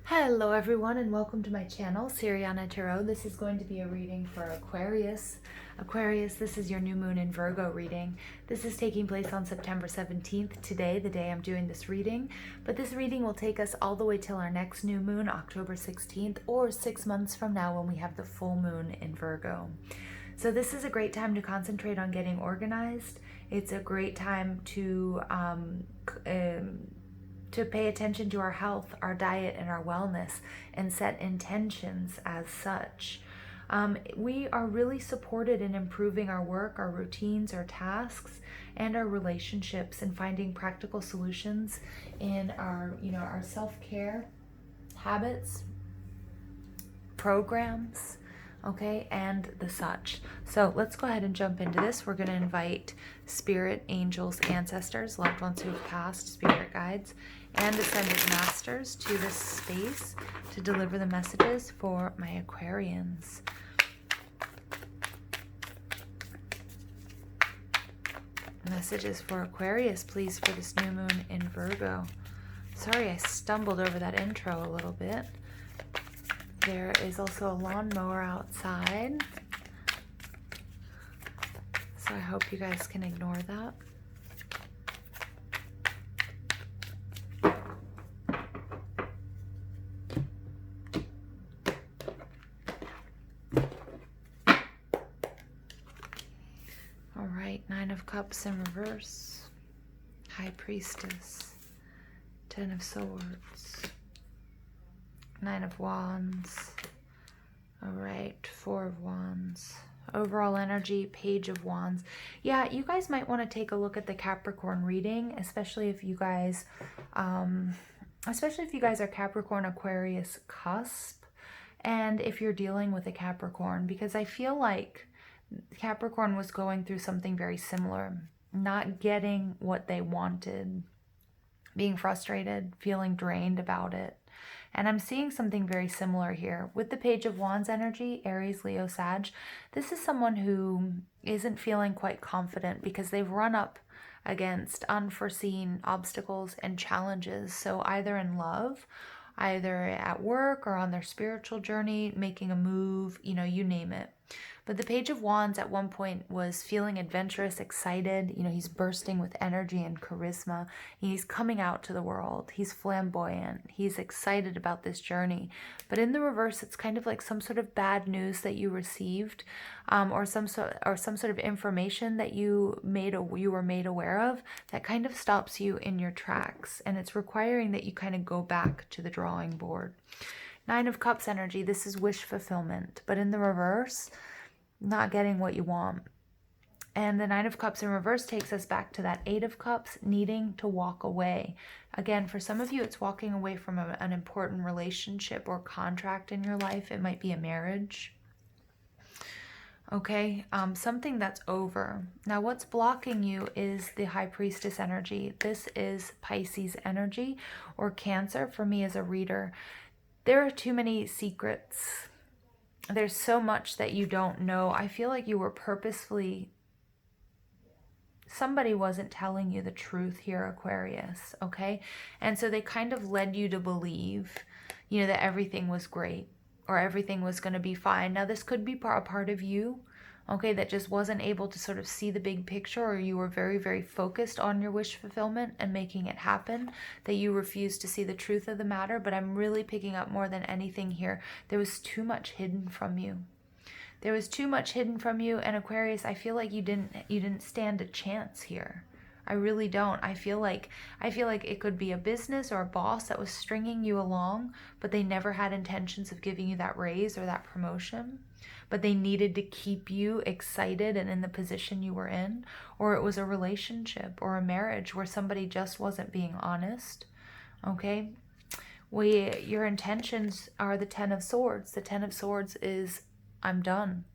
Hello everyone and welcome to my channel, Siriana Tarot. This is going to be a reading for Aquarius. Aquarius, this is your new moon in Virgo reading. This is taking place on September 17th, today, the day I'm doing this reading. But this reading will take us all the way till our next new moon, October 16th, or 6 months from now when we have the full moon in Virgo. So this is a great time to concentrate on getting organized. It's a great time to pay attention to our health, our diet, and our wellness, and set intentions as such. We are really supported in improving our work, our routines, our tasks, and our relationships, and finding practical solutions in our self-care habits, programs, okay, and the such. So let's go ahead and jump into this. We're going to invite spirit, angels, ancestors, loved ones who have passed, spirit guides, and ascended masters to this space to deliver the messages for my Aquarians. Messages for Aquarius, please, for this new moon in Virgo. Sorry, I stumbled over that intro a little bit. There is also a lawnmower outside, so I hope you guys can ignore that. All right, Nine of Cups in reverse, High Priestess, Ten of Swords, Nine of Wands. All right, Four of Wands. Overall energy, Page of Wands. Yeah, you guys might want to take a look at the Capricorn reading, especially if you guys are Capricorn Aquarius cusp, and if you're dealing with a Capricorn, because I feel like Capricorn was going through something very similar, not getting what they wanted, being frustrated, feeling drained about it. And I'm seeing something very similar here. With the Page of Wands energy, Aries, Leo, Sag, this is someone who isn't feeling quite confident because they've run up against unforeseen obstacles and challenges. So either in love, either at work or on their spiritual journey, making a move, you name it. But the Page of Wands at one point was feeling adventurous, excited. He's bursting with energy and charisma. He's coming out to the world. He's flamboyant. He's excited about this journey. But in the reverse, it's kind of like some sort of bad news that you received, or some sort of information that you were made aware of that kind of stops you in your tracks, and it's requiring that you kind of go back to the drawing board. Nine of Cups energy, this is wish fulfillment, but in the reverse, not getting what you want. And the Nine of Cups in reverse takes us back to that Eight of Cups, needing to walk away. Again, for some of you, it's walking away from an important relationship or contract in your life. It might be a marriage. Okay, something that's over. Now, what's blocking you is the High Priestess energy. This is Pisces energy or Cancer for me as a reader. There are too many secrets. There's so much that you don't know. I feel like you were purposefully, somebody wasn't telling you the truth here, Aquarius, okay? And so they kind of led you to believe, that everything was great or everything was going to be fine. Now, this could be a part of you, okay, that just wasn't able to sort of see the big picture, or you were very, very focused on your wish fulfillment and making it happen, that you refused to see the truth of the matter. But I'm really picking up more than anything here, there was too much hidden from you. There was too much hidden from you, and Aquarius, I feel like you didn't stand a chance here. I really don't. I feel like it could be a business or a boss that was stringing you along, but they never had intentions of giving you that raise or that promotion. But they needed to keep you excited and in the position you were in. Or it was a relationship or a marriage where somebody just wasn't being honest. Okay? Your intentions are the Ten of Swords. The Ten of Swords is, I'm done.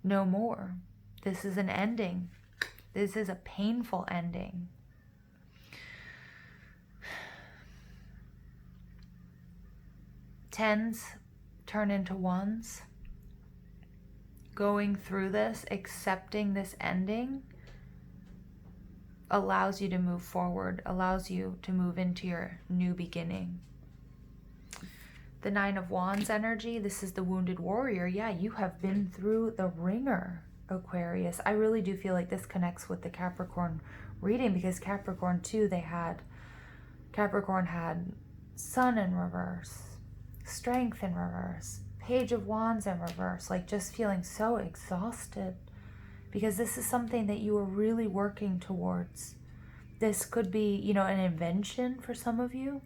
No more. This is an ending. This is a painful ending. Tens turn into ones. Going through this, accepting this ending, allows you to move forward, allows you to move into your new beginning. The Nine of Wands energy, this is the wounded warrior. Yeah, you have been through the ringer, Aquarius. I really do feel like this connects with the Capricorn reading, because Capricorn too, Capricorn had Sun in reverse, Strength in reverse, Page of Wands in reverse, like just feeling so exhausted, because this is something that you were really working towards. This could be, you know, an invention for some of you.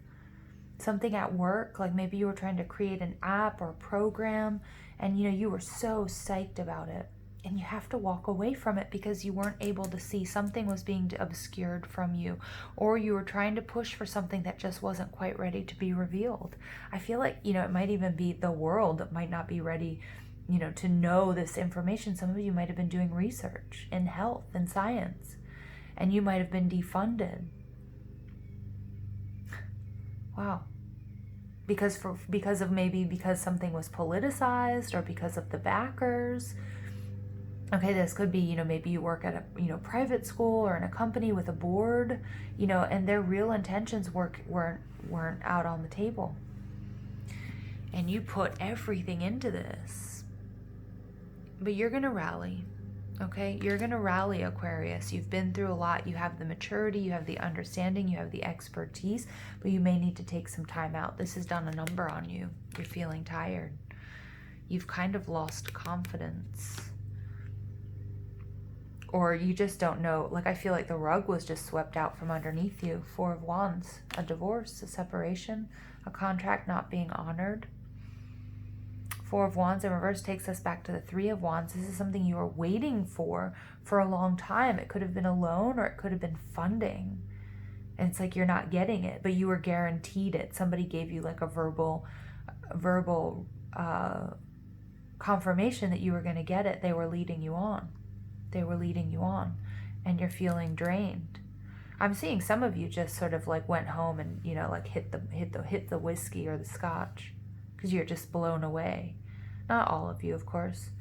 Something at work, like maybe you were trying to create an app or a program, and you know, you were so psyched about it, and you have to walk away from it because you weren't able to see, something was being obscured from you, or you were trying to push for something that just wasn't quite ready to be revealed. I feel like, you know, it might even be the world that might not be ready, you know, to know this information. Some of you might have been doing research in health and science, and you might have been defunded. Wow. Because something was politicized, or because of the backers. Okay, this could be, you know, maybe you work at a, you know, private school or in a company with a board, you know, and their real intentions weren't out on the table. And you put everything into this. But you're going to rally. Okay, you're going to rally, Aquarius. You've been through a lot. You have the maturity, you have the understanding, you have the expertise, but you may need to take some time out. This has done a number on you. You're feeling tired. You've kind of lost confidence. Or you just don't know. Like, I feel like the rug was just swept out from underneath you. Four of Wands, a divorce, a separation, a contract not being honored. Four of Wands in reverse takes us back to the Three of Wands. This is something you were waiting for a long time. It could have been a loan, or it could have been funding. And it's like you're not getting it, but you were guaranteed it. Somebody gave you like a verbal confirmation that you were going to get it. They were leading you on. And you're feeling drained. I'm seeing some of you just sort of like went home and, you know, like hit the whiskey or the scotch, because you're just blown away. Not all of you, of course.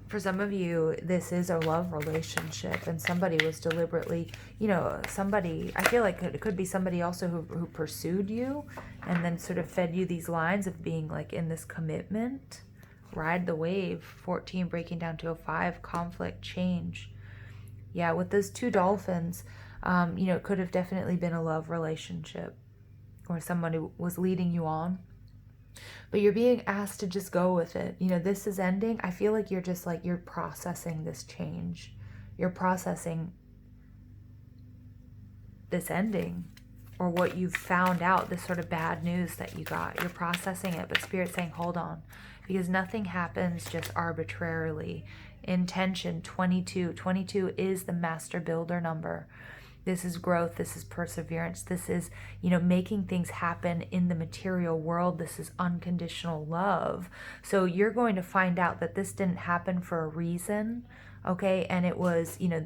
For some of you, this is a love relationship, and somebody was deliberately, you know, I feel like it could be somebody also who pursued you and then sort of fed you these lines of being like in this commitment. Ride the wave. 14 breaking down to a 5, conflict, change. Yeah, with those two dolphins, you know, it could have definitely been a love relationship, or somebody was leading you on, but you're being asked to just go with it. You know, this is ending. I feel like you're just like, you're processing this change. You're processing this ending, or what you've found out, this sort of bad news that you got. You're processing it, but Spirit's saying, hold on, because nothing happens just arbitrarily. Intention, 22. 22 is the master builder number. This is growth. This is perseverance. This is, you know, making things happen in the material world. This is unconditional love. So you're going to find out that this didn't happen for a reason. Okay. And it was, you know,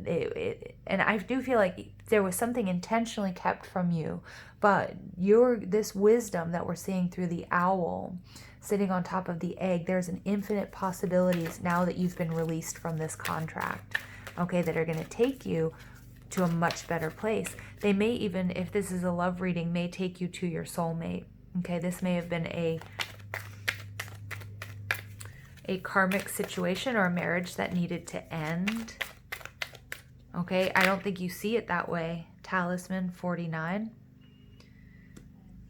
and I do feel like there was something intentionally kept from you, but this wisdom that we're seeing through the owl sitting on top of the egg, there's an infinite possibilities now that you've been released from this contract. Okay. That are going to take you to a much better place. They may even, if this is a love reading, may take you to your soulmate. Okay, this may have been a karmic situation or a marriage that needed to end. Okay, I don't think you see it that way. Talisman, 49.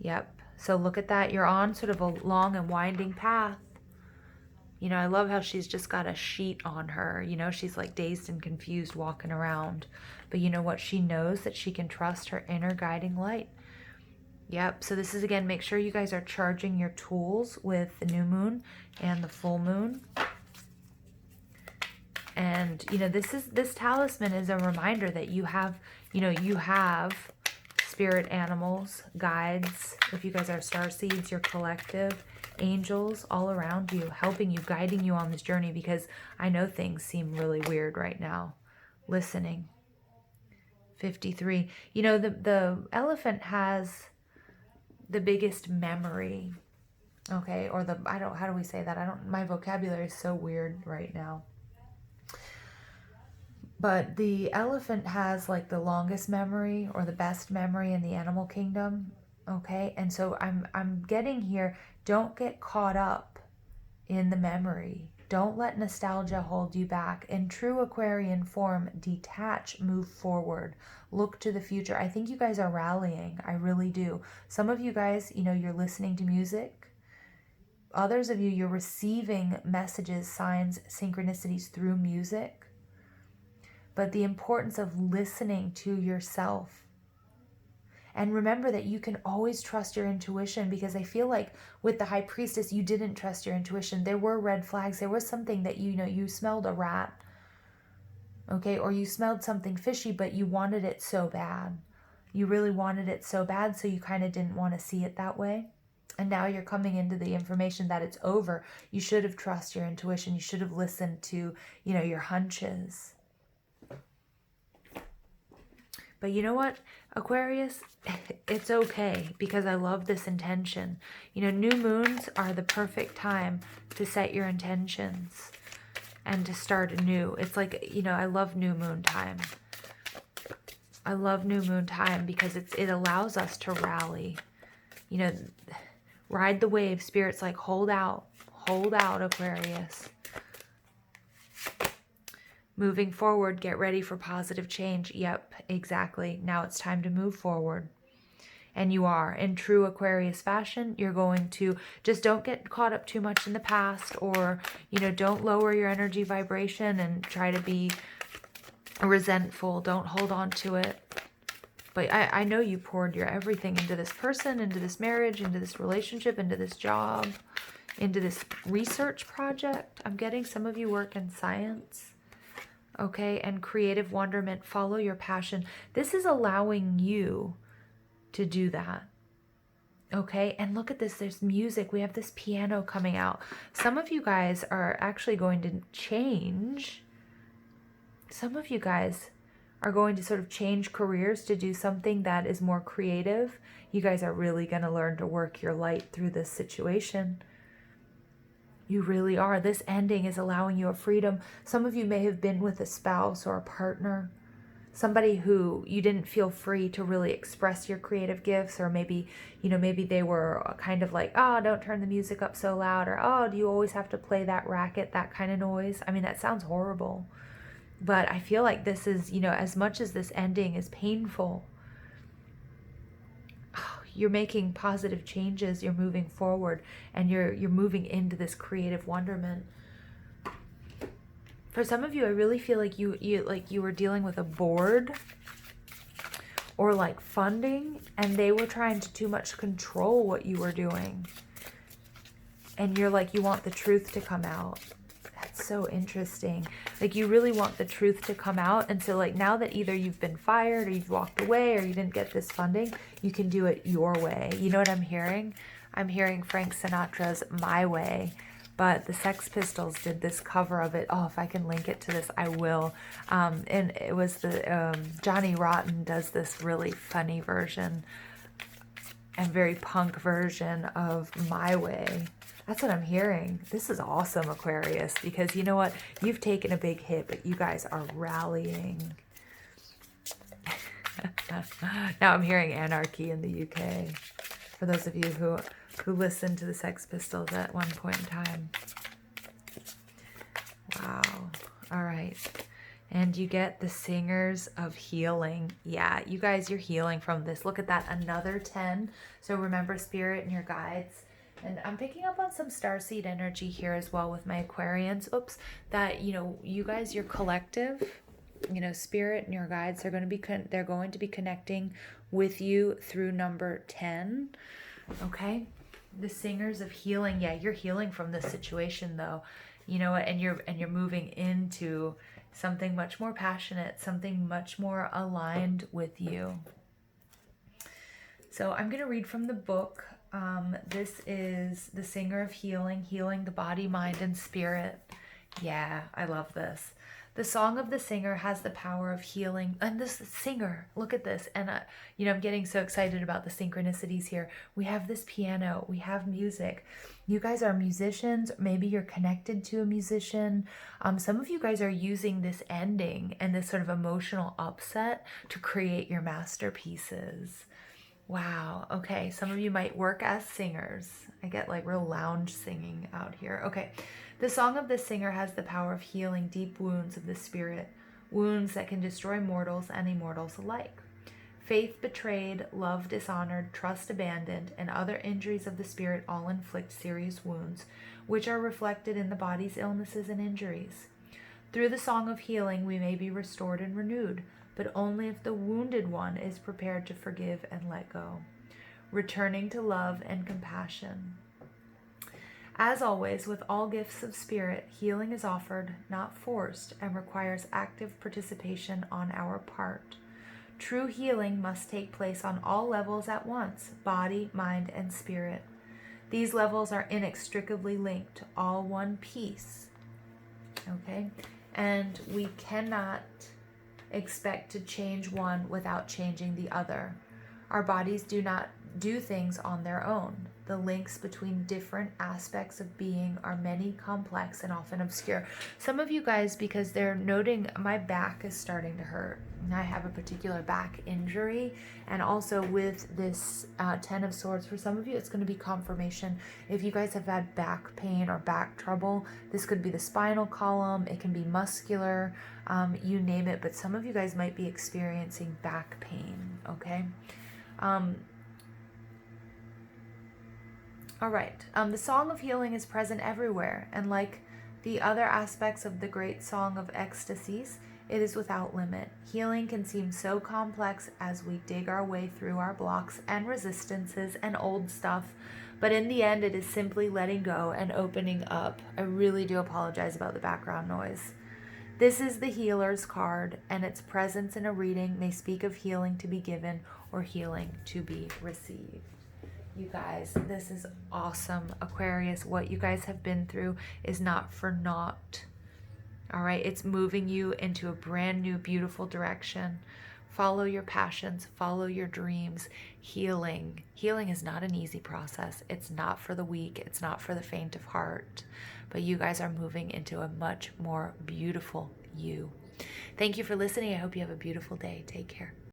Yep, so look at that. You're on sort of a long and winding path. You know, I love how she's just got a sheet on her. You know, she's like dazed and confused walking around. But you know what? She knows that she can trust her inner guiding light. Yep. So this is, again, make sure you guys are charging your tools with the new moon and the full moon. And, you know, this talisman is a reminder that you have, you know, you have spirit animals, guides. If you guys are star seeds, your collective, angels all around you, helping you, guiding you on this journey, because I know things seem really weird right now. Listening. 53. You know, the elephant has the biggest memory. Okay, or how do we say that? My vocabulary is so weird right now. But the elephant has like the longest memory or the best memory in the animal kingdom. Okay, and so I'm getting here, don't get caught up in the memory. Don't let nostalgia hold you back. In true Aquarian form, detach, move forward, look to the future. I think you guys are rallying. I really do. Some of you guys, you know, you're listening to music. Others of you, you're receiving messages, signs, synchronicities through music. But the importance of listening to yourself. And remember that you can always trust your intuition, because I feel like with the High Priestess, you didn't trust your intuition. There were red flags. There was something that, you know, you smelled a rat, okay? Or you smelled something fishy, but you wanted it so bad. You really wanted it so bad, so you kind of didn't want to see it that way. And now you're coming into the information that it's over. You should have trusted your intuition. You should have listened to, you know, your hunches. But you know what, Aquarius, it's okay, because I love this intention. You know, new moons are the perfect time to set your intentions and to start anew. It's like, you know, I love new moon time. I love new moon time because it allows us to rally. You know, ride the wave. Spirit's like, hold out, Aquarius. Moving forward, get ready for positive change. Yep, exactly. Now it's time to move forward. And you are. In true Aquarius fashion, you're going to just don't get caught up too much in the past, or, you know, don't lower your energy vibration and try to be resentful. Don't hold on to it. But I know you poured your everything into this person, into this marriage, into this relationship, into this job, into this research project. I'm getting some of you work in science. Okay, and creative wonderment, follow your passion. This is allowing you to do that. Okay, and look at this, there's music. We have this piano coming out. Some of you guys are actually going to change. Some of you guys are going to sort of change careers to do something that is more creative. You guys are really going to learn to work your light through this situation. You really are. This ending is allowing you a freedom. Some of you may have been with a spouse or a partner, somebody who you didn't feel free to really express your creative gifts, or maybe, you know, maybe they were kind of like, oh, don't turn the music up so loud, or, oh, do you always have to play that racket, that kind of noise? I mean, that sounds horrible. But I feel like this is, you know, as much as this ending is painful, you're making positive changes, you're moving forward, and you're moving into this creative wonderment. For some of you, I really feel like you were dealing with a board or like funding, and they were trying to too much control what you were doing. And you're like, you want the truth to come out. That's so interesting. Like, you really want the truth to come out. And so like, now that either you've been fired or you've walked away or you didn't get this funding, you can do it your way. You know what I'm hearing? I'm hearing Frank Sinatra's My Way. But the Sex Pistols did this cover of it. Oh, if I can link it to this, I will. And it was the Johnny Rotten does this really funny version and very punk version of My Way. That's what I'm hearing. This is awesome, Aquarius, because you know what? You've taken a big hit, but you guys are rallying. Now I'm hearing anarchy in the UK. For those of you who listened to the Sex Pistols at one point in time. Wow. All right. And you get the Singers of Healing. Yeah, you guys, you're healing from this. Look at that, another 10. So remember Spirit and your guides. And I'm picking up on some starseed energy here as well with my Aquarians. Oops, that, you know, you guys, your collective, you know, Spirit and your guides are going to be, they're going to be connecting with you through number 10. Okay. The Singers of Healing. Yeah, you're healing from this situation though, you know, and you're moving into something much more passionate, something much more aligned with you. So I'm going to read from the book. This is The Singer of Healing, healing the body, mind, and spirit. Yeah, I love this. The song of the singer has the power of healing. And this singer, look at this. And, you know, I'm getting so excited about the synchronicities here. We have this piano. We have music. You guys are musicians. Maybe you're connected to a musician. Some of you guys are using this ending and this sort of emotional upset to create your masterpieces. Wow. Okay. Some of you might work as singers. I get like real lounge singing out here. Okay. The song of the singer has the power of healing deep wounds of the spirit, wounds that can destroy mortals and immortals alike. Faith betrayed, love dishonored, trust abandoned, and other injuries of the spirit all inflict serious wounds, which are reflected in the body's illnesses and injuries. Through the song of healing, we may be restored and renewed, but only if the wounded one is prepared to forgive and let go, returning to love and compassion. As always, with all gifts of spirit, healing is offered, not forced, and requires active participation on our part. True healing must take place on all levels at once, body, mind, and spirit. These levels are inextricably linked, all one piece. Okay? And we cannot expect to change one without changing the other. Our bodies do not do things on their own. The links between different aspects of being are many, complex, and often obscure. Some of you guys, because they're noting my back is starting to hurt. I have a particular back injury, and also with this 10 of Swords, for some of you, it's going to be confirmation. If you guys have had back pain or back trouble, this could be the spinal column, it can be muscular, you name it, but some of you guys might be experiencing back pain, okay? All right. The song of healing is present everywhere, and like the other aspects of the great song of ecstasies, it is without limit. Healing can seem so complex as we dig our way through our blocks and resistances and old stuff, but in the end, it is simply letting go and opening up. I really do apologize about the background noise. This is the healer's card, and its presence in a reading may speak of healing to be given or healing to be received. You guys, this is awesome. Aquarius, what you guys have been through is not for naught. All right, it's moving you into a brand new, beautiful direction. Follow your passions, follow your dreams. Healing is not an easy process. It's not for the weak. It's not for the faint of heart. But you guys are moving into a much more beautiful you. Thank you for listening. I hope you have a beautiful day. Take care.